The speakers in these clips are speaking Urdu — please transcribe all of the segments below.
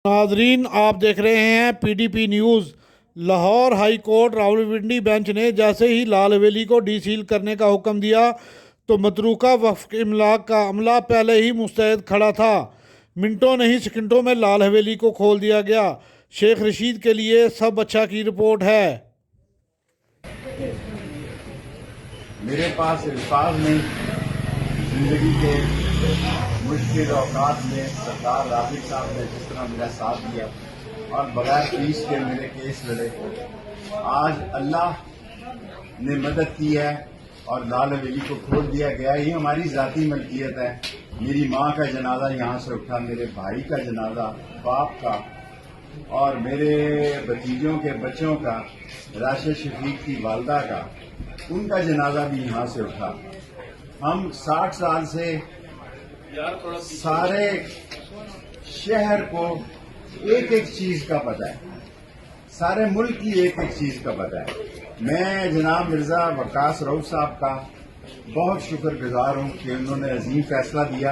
ناظرین آپ دیکھ رہے ہیں P D P news. Lahore high court Rawalpindi bench نے جیسے ہی لال حویلی کو ڈی سیل کرنے کا حکم دیا تو متروکہ وقف املاک کا عملہ پہلے ہی مستعد کھڑا تھا۔ منٹوں نہیں سیکنڈوں میں لال حویلی کو کھول دیا گیا۔ شیخ رشید کے لیے سب اچھا کی رپورٹ ہے۔ میرے پاس الفاظ نہیں، زندگی کے مشکل اوقات میں سردار رازق صاحب نے جس طرح میرا ساتھ دیا اور بغیر فیس کے میرے کیس لڑے، آج اللہ نے مدد کی ہے اور لال حویلی کو کھول دیا گیا۔ یہ ہماری ذاتی ملکیت ہے۔ میری ماں کا جنازہ یہاں سے اٹھا، میرے بھائی کا جنازہ، باپ کا، اور میرے بھتیجوں کے بچوں کا، راشد شفیق کی والدہ کا، ان کا جنازہ بھی یہاں سے اٹھا۔ ہم 60 سال سے سارے شہر کو ایک ایک چیز کا پتہ ہے، سارے ملک کی ایک ایک چیز کا پتہ ہے۔ میں جناب مرزا وقاص رؤف صاحب کا بہت شکر گزار ہوں کہ انہوں نے عظیم فیصلہ دیا۔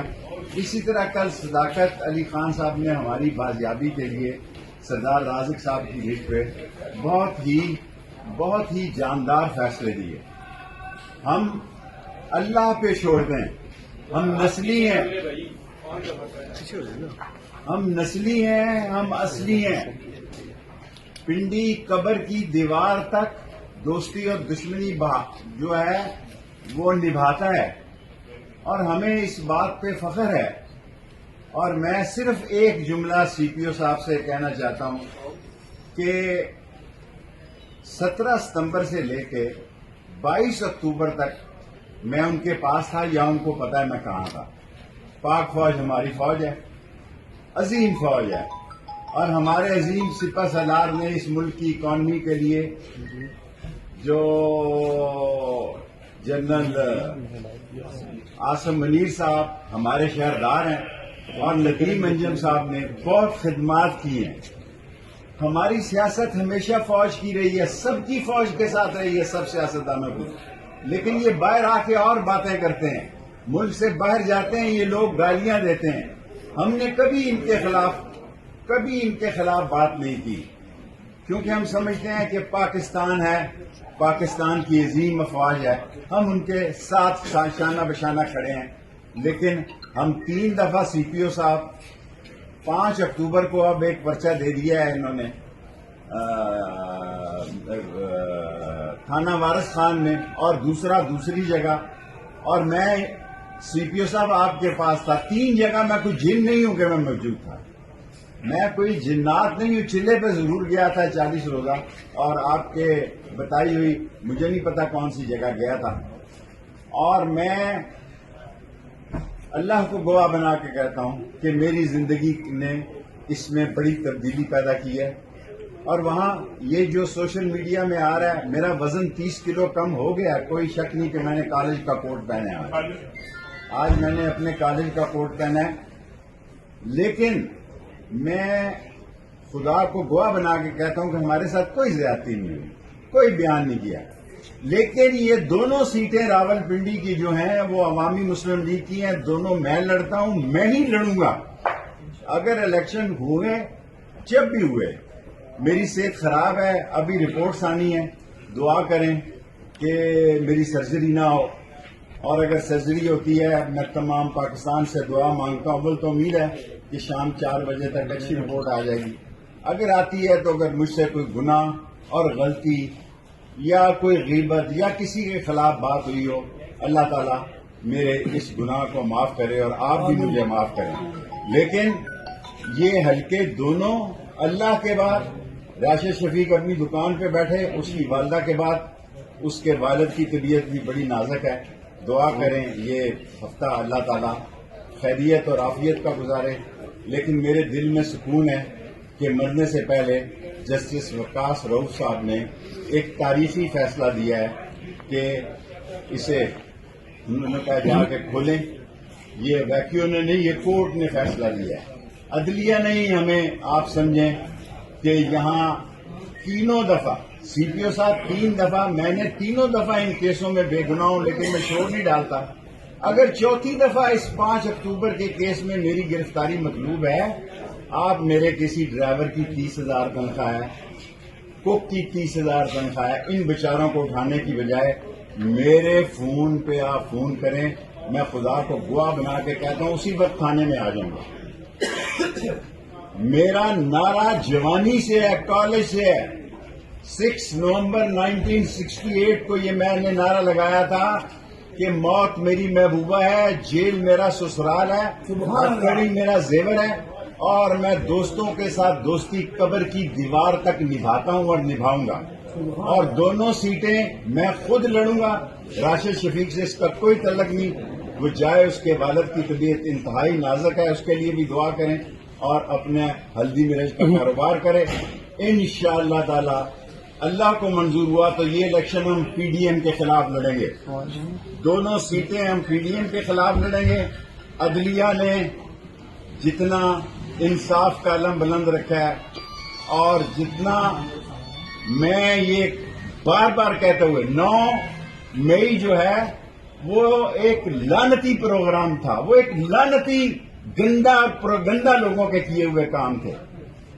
اسی طرح کل صداقت علی خان صاحب نے ہماری بازیابی کے لیے سردار رازق صاحب کی لسٹ پہ بہت ہی جاندار فیصلے دیے۔ ہم اللہ پہ چھوڑ دیں، ہم نسلی ہیں، ہم اصلی ہیں۔ پنڈی قبر کی دیوار تک دوستی اور دشمنی جو ہے وہ نبھاتا ہے اور ہمیں اس بات پہ فخر ہے۔ اور میں صرف ایک جملہ سی پی او صاحب سے کہنا چاہتا ہوں کہ 17 ستمبر سے لے کے 22 اکتوبر تک میں ان کے پاس تھا، یا ان کو پتا ہے میں کہاں تھا۔ پاک فوج ہماری فوج ہے، عظیم فوج ہے، اور ہمارے عظیم سپہ سالار نے اس ملک کی اکانومی کے لیے جو جنرل عاصم منیر صاحب ہمارے شہردار ہیں، اور لطیف انجم صاحب نے بہت خدمات کی ہیں۔ ہماری سیاست ہمیشہ فوج کی رہی ہے، سب کی فوج کے ساتھ رہی ہے، سب سیاستدانوں کی۔ لیکن یہ باہر آ کے اور باتیں کرتے ہیں، ملک سے باہر جاتے ہیں، یہ لوگ گالیاں دیتے ہیں۔ ہم نے کبھی ان کے خلاف بات نہیں کی، کیونکہ ہم سمجھتے ہیں کہ پاکستان ہے، پاکستان کی عظیم افواج ہے، ہم ان کے ساتھ شانہ بشانہ کھڑے ہیں۔ لیکن ہم 3 دفعہ سی پی او صاحب 5 اکتوبر کو اب ایک پرچہ دے دیا ہے انہوں نے تھانہ وارث خان میں، اور دوسری جگہ، اور میں سی پی او صاحب آپ کے پاس تھا 3 جگہ۔ میں کوئی جن نہیں ہوں کہ میں موجود تھا، میں کوئی جنات نہیں ہوں۔ چلے پہ ضرور گیا تھا 40 روزہ، اور آپ کے بتائی ہوئی مجھے نہیں پتا کون سی جگہ گیا تھا۔ اور میں اللہ کو گواہ بنا کے کہتا ہوں کہ میری زندگی نے اس میں بڑی تبدیلی پیدا کی ہے۔ اور وہاں یہ جو سوشل میڈیا میں آ رہا ہے، میرا وزن 30 کلو کم ہو گیا، کوئی شک نہیں کہ میں نے کالج کا کوٹ پہنا ہے، آج میں نے اپنے کالج کا کوٹ پہنا ہے۔ لیکن میں خدا کو گواہ بنا کے کہتا ہوں کہ ہمارے ساتھ کوئی زیادتی نہیں ہوئی، کوئی بیان نہیں کیا۔ لیکن یہ دونوں سیٹیں راولپنڈی کی جو ہیں وہ عوامی مسلم لیگ کی ہیں، دونوں میں لڑتا ہوں، میں ہی لڑوں گا۔ اگر الیکشن ہوئے، جب بھی ہوئے، میری صحت خراب ہے، ابھی رپورٹس آنی ہے، دعا کریں کہ میری سرجری نہ ہو، اور اگر سرجری ہوتی ہے میں تمام پاکستان سے دعا مانگتا ہوں۔ اول تو امید ہے کہ شام 4 بجے تک اچھی رپورٹ آ جائے گی۔ اگر آتی ہے تو اگر مجھ سے کوئی گناہ اور غلطی یا کوئی غیبت یا کسی کے خلاف بات ہوئی ہو، اللہ تعالیٰ میرے اس گناہ کو معاف کرے اور آپ بھی مجھے معاف کریں۔ لیکن یہ حلقے دونوں، اللہ کے بعد راشد شفیق اپنی دکان پہ بیٹھے، اس کی والدہ کے بعد اس کے والد کی طبیعت بھی بڑی نازک ہے۔ دعا کریں یہ ہفتہ اللہ تعالیٰ خیریت اور عافیت کا گزارے۔ لیکن میرے دل میں سکون ہے کہ مرنے سے پہلے جسٹس وقاص رؤف صاحب نے ایک تاریخی فیصلہ دیا ہے کہ اسے انہوں نے کہا جا کے کھولیں۔ یہ ویکیو نے نہیں، یہ کورٹ نے فیصلہ لیا ہے، عدلیہ نہیں۔ ہمیں آپ سمجھیں کہ یہاں 3 دفعہ سی پی او صاحب 3 دفعہ، میں نے 3 دفعہ ان کیسوں میں بے گناہ ہوں، لیکن میں شور نہیں ڈالتا۔ اگر 4تھی دفعہ اس 5 اکتوبر کے کیس میں میری گرفتاری مطلوب ہے آپ میرے کسی ڈرائیور کی 30,000 تنخواہ ہے, کک کی 30,000 تنخواہ ہے, ان بیچاروں کو اٹھانے کی بجائے میرے فون پہ آپ فون کریں, میں خدا کو گواہ بنا کے کہتا ہوں اسی وقت تھانے میں آ جاؤں گا. میرا نعرہ جوانی سے ہے, کالج سے ہے. 6 نومبر 1968 کو یہ میں نے نعرہ لگایا تھا کہ موت میری محبوبہ ہے, جیل میرا سسرال ہے, ہتھکڑی میرا زیور ہے, اور میں دوستوں کے ساتھ دوستی قبر کی دیوار تک نبھاتا ہوں اور نبھاؤں گا. اور دونوں سیٹیں میں خود لڑوں گا. راشد شفیق سے اس کا کوئی تعلق نہیں, وہ جائے, اس کے والد کی طبیعت انتہائی نازک ہے, اس کے لیے بھی دعا کریں اور اپنے ہلدی مرچ کا کاروبار کریں. انشاءاللہ تعالی اللہ کو منظور ہوا تو یہ الیکشن ہم پی ڈی ایم کے خلاف لڑیں گے. دونوں سیٹیں ہم پی ڈی ایم کے خلاف لڑیں گے. عدلیہ نے جتنا انصاف کا علم بلند رکھا ہے, اور جتنا میں یہ بار بار کہتے ہوئے 9 مئی جو ہے وہ ایک لعنتی پروگرام تھا, وہ ایک لعنتی گندا لوگوں کے کیے ہوئے کام تھے.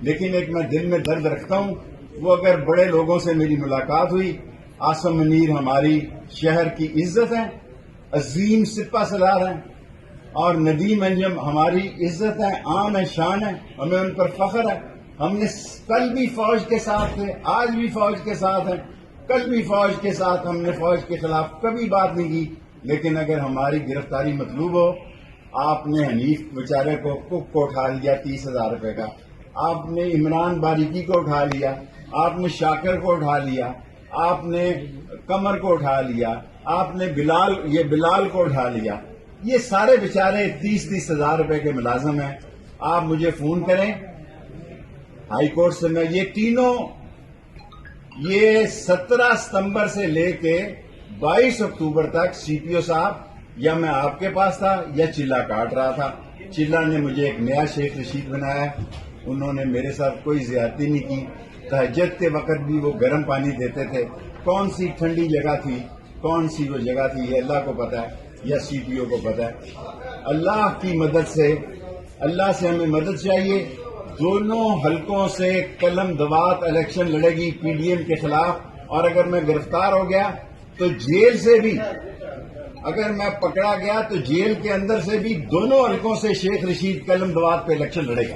لیکن ایک میں دل میں درد رکھتا ہوں, وہ اگر بڑے لوگوں سے میری ملاقات ہوئی, عاصم منیر ہماری شہر کی عزت ہیں, عظیم سپہ سالار ہیں, اور ندیم انجم ہماری عزت ہے, عام ہے, شان ہے, ہمیں ان پر فخر ہے. ہم نے کل بھی فوج کے ساتھ تھے, آج بھی فوج کے ساتھ ہیں, کل بھی فوج کے ساتھ. ہم نے فوج کے خلاف کبھی بات نہیں کی. لیکن اگر ہماری گرفتاری مطلوب ہو, آپ نے حنیف بیچارے کو کک کو اٹھا لیا 30,000 روپے کا, آپ نے عمران باریکی کو اٹھا لیا, آپ نے شاکر کو اٹھا لیا, آپ نے قمر کو اٹھا لیا, آپ نے بلال کو اٹھا لیا. یہ سارے بیچارے 30,000 روپے کے ملازم ہیں. آپ مجھے فون کریں, ہائی کورٹ سے میں یہ تینوں, یہ 17 ستمبر سے لے کے 22 اکتوبر تک سی پی او صاحب یا میں آپ کے پاس تھا یا چلا کاٹ رہا تھا. چلا نے مجھے ایک نیا شیخ رشید بنایا, انہوں نے میرے ساتھ کوئی زیادتی نہیں کی. تہجد کے وقت بھی وہ گرم پانی دیتے تھے. کون سی ٹھنڈی جگہ تھی, کون سی وہ جگہ تھی, یہ اللہ کو پتا ہے یا سی پی او کو پتا ہے. اللہ کی مدد سے, اللہ سے ہمیں مدد چاہیے. دونوں حلقوں سے قلم دوات الیکشن لڑے گی پی ڈی ایم کے خلاف. اور اگر میں گرفتار ہو گیا تو جیل سے بھی, اگر میں پکڑا گیا تو جیل کے اندر سے بھی دونوں حلقوں سے شیخ رشید قلم دوات پہ الیکشن لڑے گا.